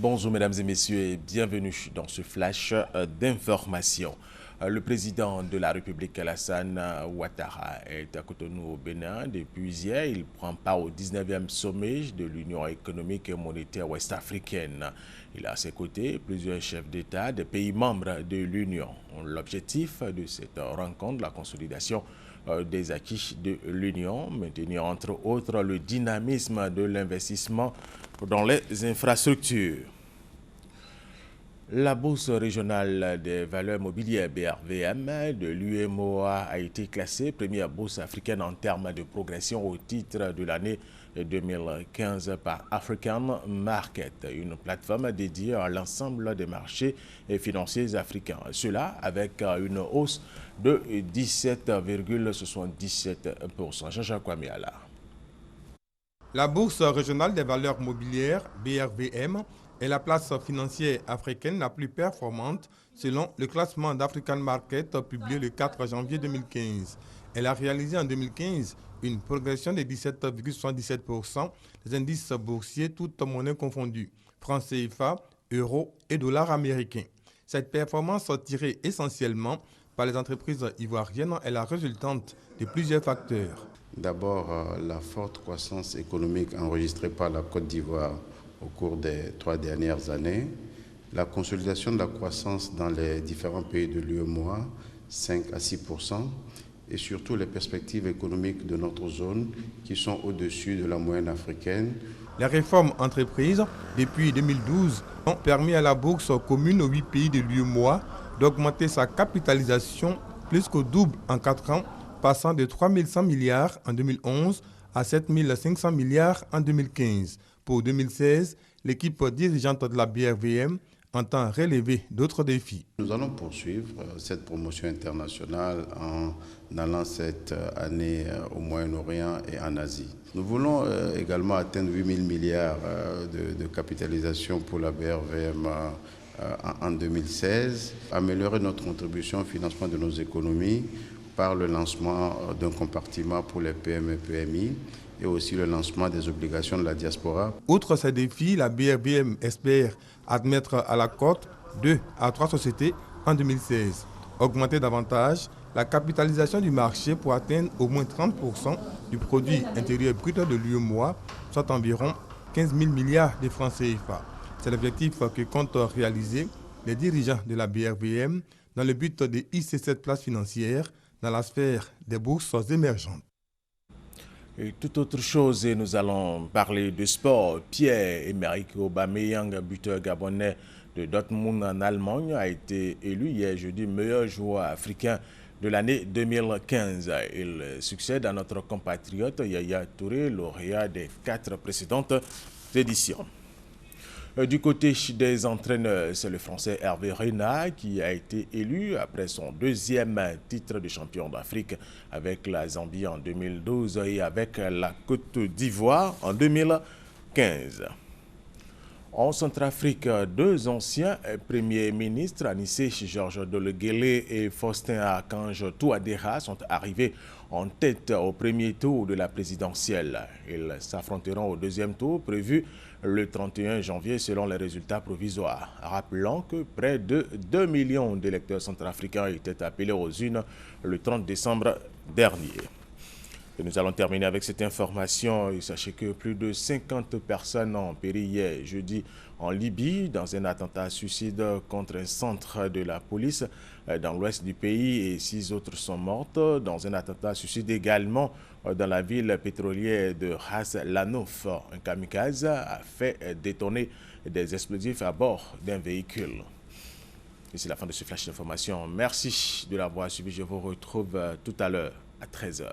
Bonjour mesdames et messieurs et bienvenue dans ce flash d'information. Le président de la République, Alassane Ouattara, est à Cotonou au Bénin. Depuis hier, il prend part au 19e sommet de l'Union économique et monétaire ouest-africaine. Il a à ses côtés plusieurs chefs d'État des pays membres de l'Union. L'objectif de cette rencontre, la consolidation des acquis de l'Union, maintenir entre autres le dynamisme de l'investissement dans les infrastructures. La Bourse régionale des valeurs mobilières BRVM de l'UEMOA a été classée première bourse africaine en termes de progression au titre de l'année 2015 par African Market, une plateforme dédiée à l'ensemble des marchés financiers africains. Cela avec une hausse de 17,77%. Jean-Jacques Kwamiala. La Bourse régionale des valeurs mobilières BRVM est la place financière africaine la plus performante selon le classement d'African Market publié le 4 janvier 2015. Elle a réalisé en 2015 une progression de 17,77% des indices boursiers, toutes monnaies confondues, francs CFA, euros et dollars américains. Cette performance tirée essentiellement par les entreprises ivoiriennes est la résultante de plusieurs facteurs. D'abord, la forte croissance économique enregistrée par la Côte d'Ivoire au cours des 3 dernières années, la consolidation de la croissance dans les différents pays de l'UEMOA, 5 à 6%, et surtout les perspectives économiques de notre zone qui sont au-dessus de la moyenne africaine. Les réformes entreprises depuis 2012 ont permis à la bourse commune aux 8 pays de l'UEMOA d'augmenter sa capitalisation plus qu'au double en 4 ans, passant de 3 100 milliards en 2011 à 7 500 milliards en 2015. Pour 2016, l'équipe dirigeante de la BRVM entend relever d'autres défis. Nous allons poursuivre cette promotion internationale en allant cette année au Moyen-Orient et en Asie. Nous voulons également atteindre 8 000 milliards de capitalisation pour la BRVM en 2016, améliorer notre contribution au financement de nos économies par le lancement d'un compartiment pour les PME et PMI et aussi le lancement des obligations de la diaspora. Outre ces défis, la BRVM espère admettre à la cote 2 à 3 sociétés en 2016. Augmenter davantage la capitalisation du marché pour atteindre au moins 30% du produit intérieur brut de l'UEMOA, soit environ 15 000 milliards de francs CFA. C'est l'objectif que comptent réaliser les dirigeants de la BRVM dans le but de hisser cette place financière dans la sphère des bourses émergentes. Et toute autre chose, et nous allons parler de sport. Pierre-Emerick Aubameyang, buteur gabonais de Dortmund en Allemagne, a été élu hier jeudi meilleur joueur africain de l'année 2015. Il succède à notre compatriote Yaya Touré, lauréat des 4 précédentes éditions. Du côté des entraîneurs, c'est le Français Hervé Renard qui a été élu après son 2e titre de champion d'Afrique avec la Zambie en 2012 et avec la Côte d'Ivoire en 2015. En Centrafrique, 2 anciens premiers ministres, Anissé Georges Deleguélé et Faustin Archange Touadéra, sont arrivés en tête au premier tour de la présidentielle. Ils s'affronteront au 2e tour prévu le 31 janvier selon les résultats provisoires. Rappelons que près de 2 millions d'électeurs centrafricains étaient appelés aux urnes le 30 décembre dernier. Et nous allons terminer avec cette information. Et sachez que plus de 50 personnes ont péri hier jeudi en Libye dans un attentat suicide contre un centre de la police dans l'ouest du pays et 6 autres sont mortes dans un attentat suicide également dans la ville pétrolière de Ras Lanouf. Un kamikaze a fait détonner des explosifs à bord d'un véhicule. Et c'est la fin de ce flash d'information. Merci de l'avoir suivi. Je vous retrouve tout à l'heure à 13h.